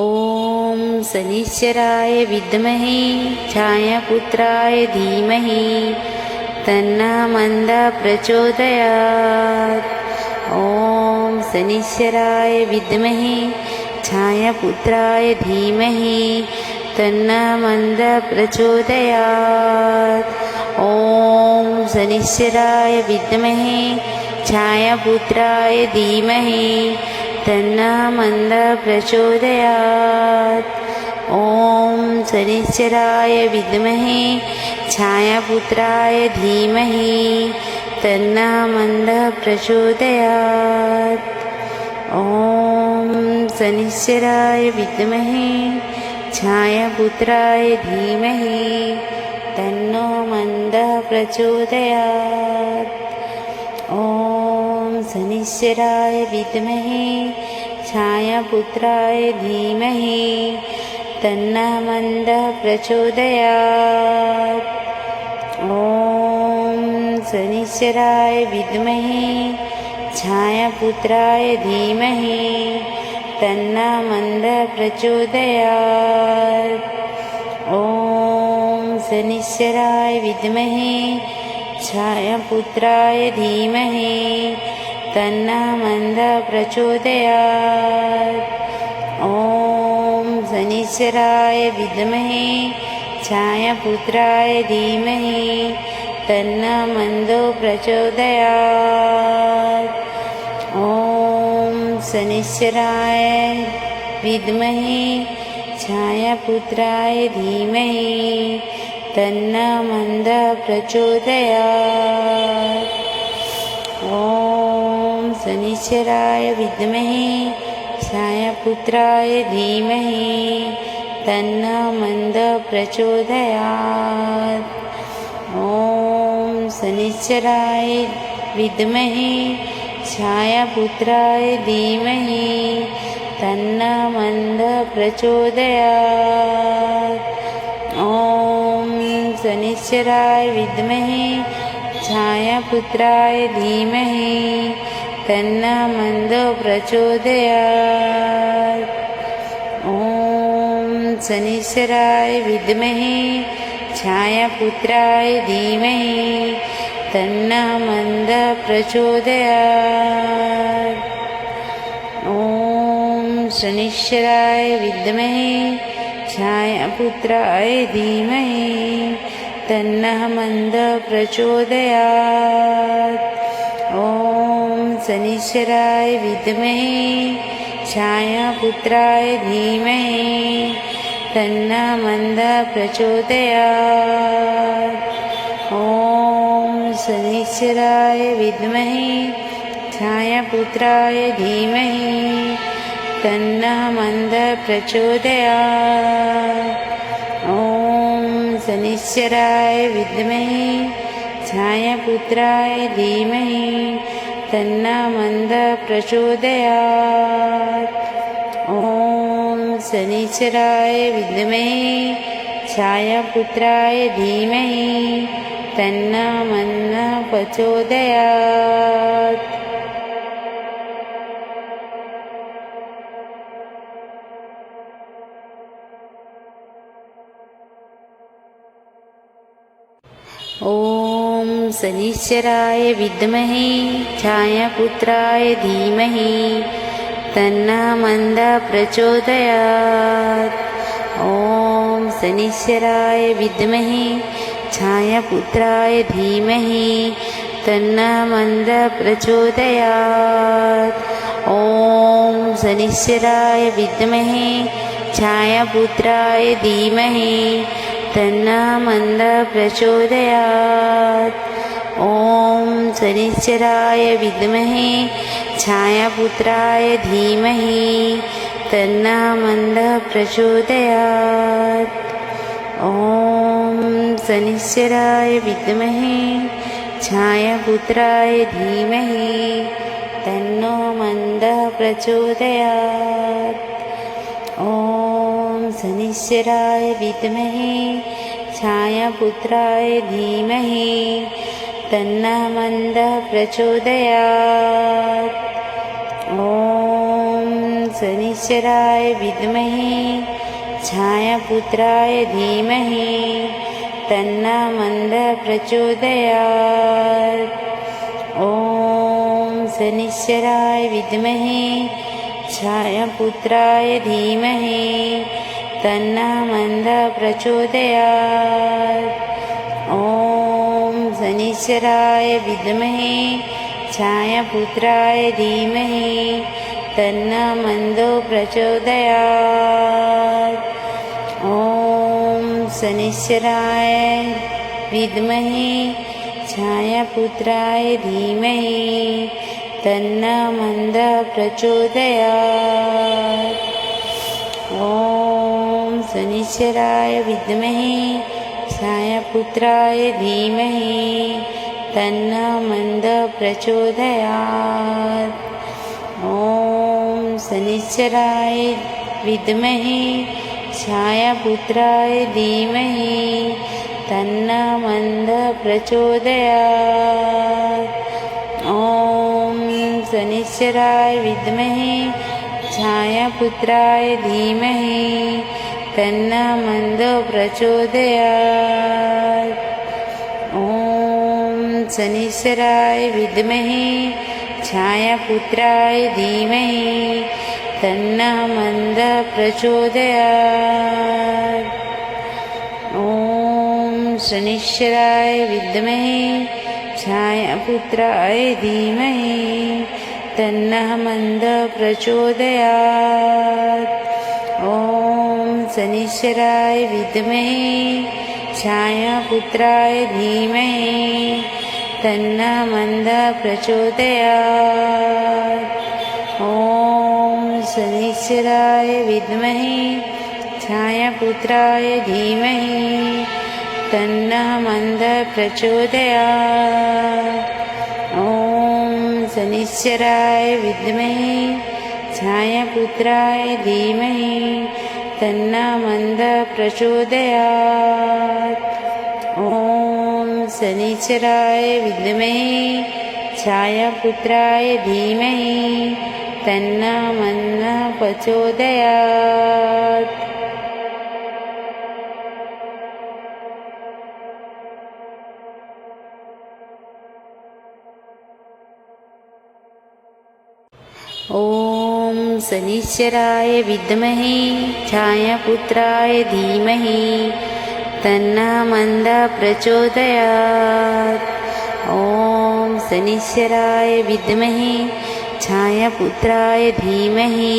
ॐ शनिश्चराय विद्महे छायापुत्राय धीमहि तन्नः मन्दः प्रचोदयात्। ॐ शनिश्चराय विद्महे छायापुत्राय धीमहि तन्नः मन्दः प्रचोदयात्। ॐ शनिश्चराय विद्महे छायापुत्राय धीमहि तन्नः मन्दः प्रचोदयात्। ॐ शनिश्चराय विद्महे छायापुत्राय धीमहि तन्नः मन्दः प्रचोदयात्। ॐ शनिश्चराय विद्महे छायापुत्राय धीमहि तन्नो मन्दः प्रचोदयात्। ॐ शनिश्चराय विद्महे छायापुत्राय धीमहि तन्नः मन्दः प्रचोदयात्। ॐ शनिश्चराय विद्महे छायापुत्राय धीमहि तन्नः मन्दः प्रचोदयात्। ॐ शनिश्चराय विद्महे छायापुत्राय धीमहि तन्नः मन्दः प्रचोदयात्। ॐ शनिश्चराय विद्महे छायापुत्राय धीमहि तन्नः मन्दः प्रचोदयात्। ॐ शनिश्चराय विद्महे छायापुत्राय धीमहि तन्नः मन्दः प्रचोदयात्। ॐ शनिश्चराय विद्महे छायापुत्राय धीमहि तन्नः मन्दः प्रचोदयात्। ॐ शनिश्चराय विद्महे छायापुत्राय धीमहि तन्नः मन्दः प्रचोदयात्। ॐ शनिश्चराय विद्महे छायापुत्राय धीमहि तन्नः मन्दः प्रचोदयात्। ॐ शनिश्चराय विद्महे छायापुत्राय धीमहि तन्नः मन्दः प्रचोदयात्। ॐ शनिश्चराय विद्महे छायापुत्राय धीमहि तन्नः मन्दः प्रचोदयात्। ॐ शनिश्चराय विद्महे छायापुत्राय धीमहि तन्नः मन्दः प्रचोदयात्। ॐ शनिश्चराय विद्महे छायापुत्राय धीमहि तन्नः मन्दः प्रचोदयात्। ॐ शनिश्चराय विद्महे छायापुत्राय धीमहि तन्नः मन्दः प्रचोदयात्। ॐ शनिश्चराय विद्महे छायापुत्राय धीमहि तन्नः मन्दः प्रचोदयात्। ॐ शनिश्चराय विद्महे छायापुत्राय धीमहि तन्नः मन्दः प्रचोदयात्। ॐ शनिश्चराय विद्महे छायापुत्राय धीमहि तन्नः मन्दः प्रचोदयात्। ॐ शनिश्चराय विद्महे छायापुत्राय धीमहि तन्नः मन्दः प्रचोदयात्। ॐ शनिश्चराय विद्महे छायापुत्राय धीमहि तन्नः मन्दः प्रचोदयात्। ॐ शनिश्चराय विद्महे छायापुत्राय धीमहि तन्नो मन्दः प्रचोदयात्। ॐ शनिश्चराय विद्महे छायापुत्राय धीमहि तन्नः मन्दः प्रचोदयात्। ॐ शनिश्चराय विद्महे छायापुत्राय धीमहि तन्नो मन्दः प्रचोदयात्। ॐ शनिश्चराय विद्महे छायापुत्राय धीमहि तन्नो मन्दः प्रचोदयात्। ॐ शनिश्चराय विद्महे छायापुत्राय धीमहि तन्नो मन्दः प्रचोदयात्। ॐ शनिश्चराय विद्महे छायापुत्राय धीमहि तन्नो मन्दः प्रचोदयात्। ॐ शनिश्चराय विद्महे छायापुत्राय धीमहि तन्नो मन्दः प्रचोदयात्। ॐ शनिश्चराय विद्महे छायापुत्राय धीमहि तन्नो मन्दः प्रचोदयात्। ॐ शनिश्चराय विद्महे छायापुत्राय धीमहि तन्नो मन्दः प्रचोदयात्। ॐ शनिश्चराय विद्महे छायापुत्राय धीमहि तन्नो मन्दः प्रचोदयात्। ॐ शनिश्चराय विद्महे छायापुत्राय धीमहि तन्नो मन्दः प्रचोदयात्। ॐ शनिश्चराय विद्महे छायापुत्राय धीमहि तन्नो मन्दः प्रचोदयात्। ॐ शनिश्चराय विद्महे छायापुत्राय धीमहि तन्नो मन्दः प्रचोदयात्। ॐ शनिश्चराय विद्महे छायापुत्राय धीमहि तन्नो मन्दः प्रचोदयात्। ॐ शनिश्चराय विद्महे छायापुत्राय धीमहि तन्नो मन्दः प्रचोदयात्। ॐ शनिश्चराय विद्महे छायापुत्राय धीमहि तन्नो मन्दः प्रचोदयात्। ॐ शनिश्चराय विद्महे छायापुत्राय धीमहि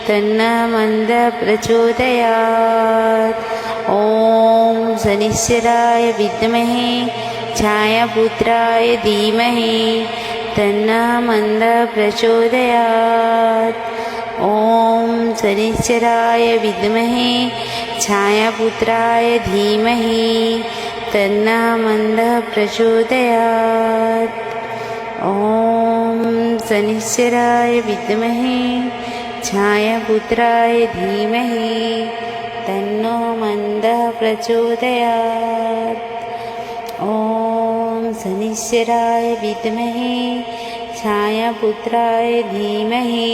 तन्नो मन्दः प्रचोदयात्। ॐ शनिश्चराय विद्महे छायापुत्राय धीमहि तन्नो मन्दः प्रचोदयात्। ॐ शनिश्चराय विद्महे छायापुत्राय धीमहि तन्नो मन्दः प्रचोदयात्। ॐ शनिश्चराय विद्महे छायापुत्राय धीमहि तन्नो मन्दः प्रचोदयात्। ॐ शनिश्चराय विद्महे छायापुत्राय धीमहि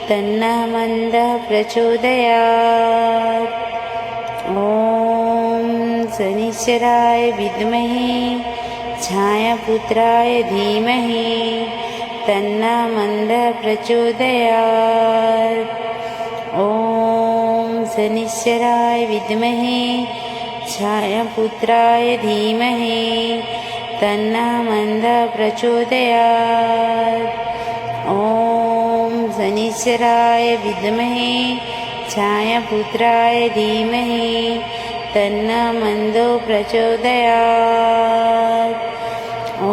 तन्नो मन्दः प्रचोदयात्। ॐ शनिश्चराय विद्महे छायापुत्राय धीमहि तन्नो मन्दः प्रचोदयात्। ॐ शनिश्चराय विद्महे छायापुत्राय धीमहि तन्नो मन्दः प्रचोदयात्। ॐ शनिश्चराय विद्महे छायापुत्राय धीमहि तन्नो मन्दः प्रचोदयात्। ॐ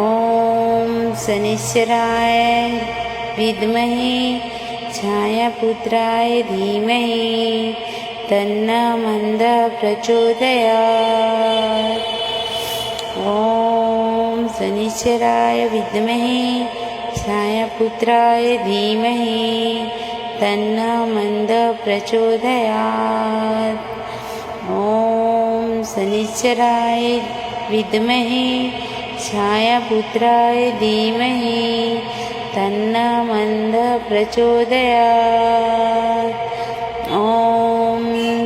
शनिश्चराय विद्महे छायापुत्राय धीमहि तन्नो मन्दः प्रचोदयात्। ॐ शनिश्चराय विद्महे छायापुत्राय धीमहि तन्नो मन्दः प्रचोदयात्। ॐ शनिश्चराय विद्महे छायापुत्राय धीमहि तन्नो मन्दः प्रचोदयात्। ॐ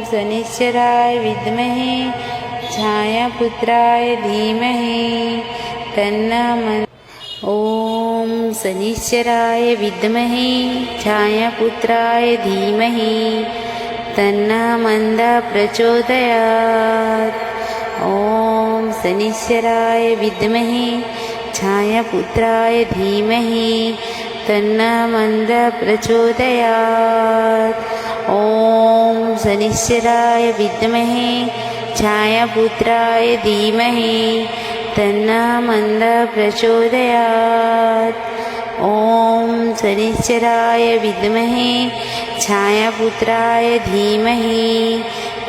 शनिश्चराय विद्महे छायापुत्राय धीमहि तन्नो ॐ शनिश्चराय विद्महे छायापुत्राय धीमहि तन्नो मन्दः प्रचोदयात्। ॐ शनिश्चराय विद्महे छायापुत्राय धीमहि तन्नो मन्दः प्रचोदयात्। ॐ शनिश्चराय विद्महे छायापुत्राय धीमहि तन्नो मन्दः प्रचोदयात्। ॐ शनिश्चराय विद्महे छायापुत्राय धीमहि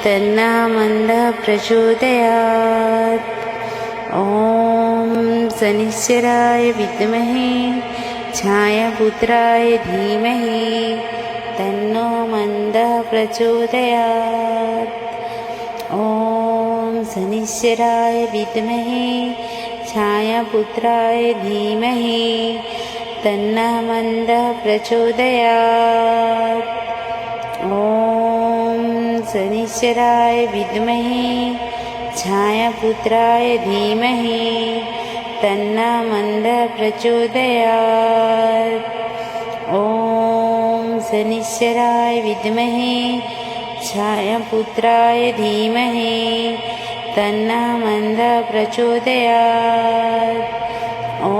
तन्नो मन्दः प्रचोदयात्। ॐ शनिश्चराय विद्महे छायापुत्राय धीमहि तन्नो मन्दः प्रचोदयात्। ॐ शनिश्चराय विद्महे छायापुत्राय धीमहि तन्नो मन्दः प्रचोदयात्। ॐ शनिश्चराय विद्महे छायापुत्राय धीमहि तन्नो मन्दः प्रचोदयात्। ॐ शनिश्चराय विद्महे छायापुत्राय धीमहि तन्नो मन्दः प्रचोदयात्। ॐ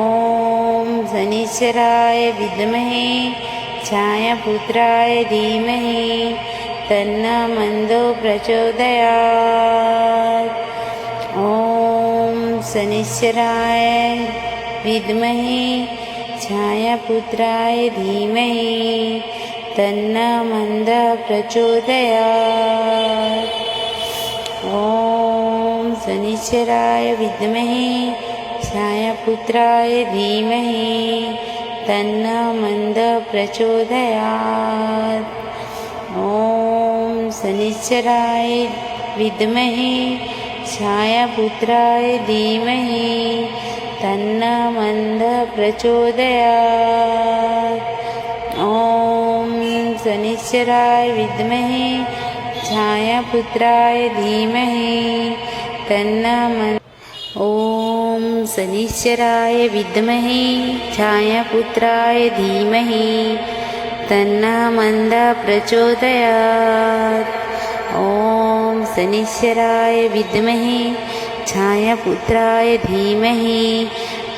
शनिश्चराय विद्महे छायापुत्राय धीमहि तन्नो मन्दः प्रचोदयात्। ॐ शनिश्चराय विद्महे छायापुत्राय धीमहि तन्नो मन्दः प्रचोदयात्। ॐ शनिश्चराय विद्महे छायापुत्राय धीमहि तन्नो मन्दः प्रचोदयात्। ॐ शनिश्चराय विद्महे छायापुत्राय धीमहि तन्नो मन्दः प्रचोदयात्। ॐ शनिश्चराय विद्महे छायापुत्राय धीमहि तन्नो ॐ शनिश्चराय विद्महे छायापुत्राय धीमहि तन्नो मन्दः प्रचोदयात्। ॐ शनिश्चराय विद्महे छायापुत्राय धीमहि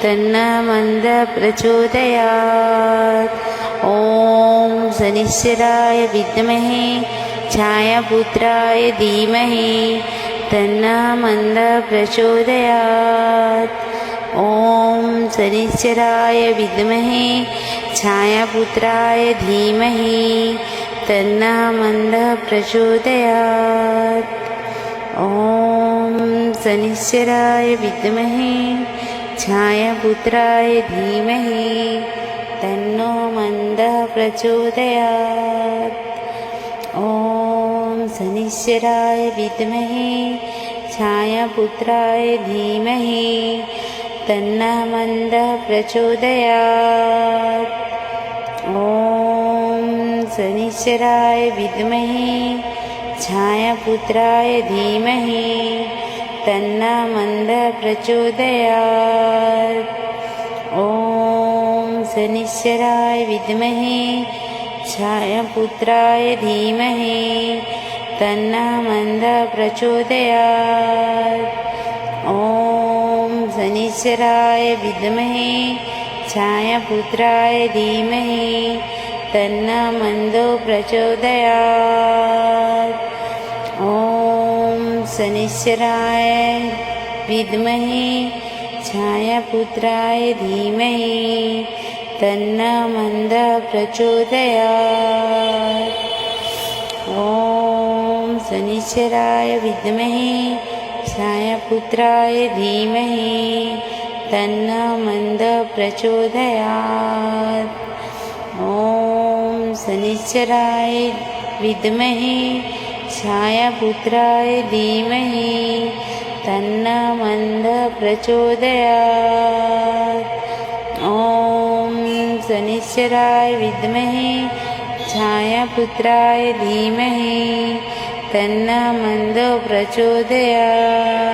तन्नो मन्दः प्रचोदयात्। ॐ शनिश्चराय विद्महे छायापुत्राय धीमहि तन्नो मन्दः प्रचोदयात्। ॐ शनिश्चराय विद्महे छायापुत्राय धीमहि तन्नो मन्दः प्रचोदयात्। ॐ शनिश्चराय विद्महे छायापुत्राय धीमहि तन्नो मन्दः प्रचोदयात्। ॐ शनिश्चराय विद्महे छायापुत्राय धीमहि तन्नो मन्दः प्रचोदयात्। ॐ शनिश्चराय विद्महे छायापुत्राय धीमहि तन्नो मन्दः प्रचोदयात्। ॐ शनिश्चराय विद्महे छायापुत्राय धीमहि तन्नो मन्दः प्रचोदयात्। ॐ शनिश्चराय विद्महे छायापुत्राय धीमहि तन्नो मन्दः प्रचोदयात्। ॐ शनिश्चराय विद्महे छायापुत्राय धीमहि तन्नो मन्दः प्रचोदयात्। ॐ शनिश्चराय विद्महे छायापुत्राय धीमहि तन्नो मन्दः प्रचोदयात्। ॐ शनिश्चराय विद्महे छायापुत्राय धीमहि तन्नो मन्दः प्रचोदयात्। ॐ शनिश्चराय विद्महे छायापुत्राय धीमहि तन्नः मन्दः प्रचोदयात्।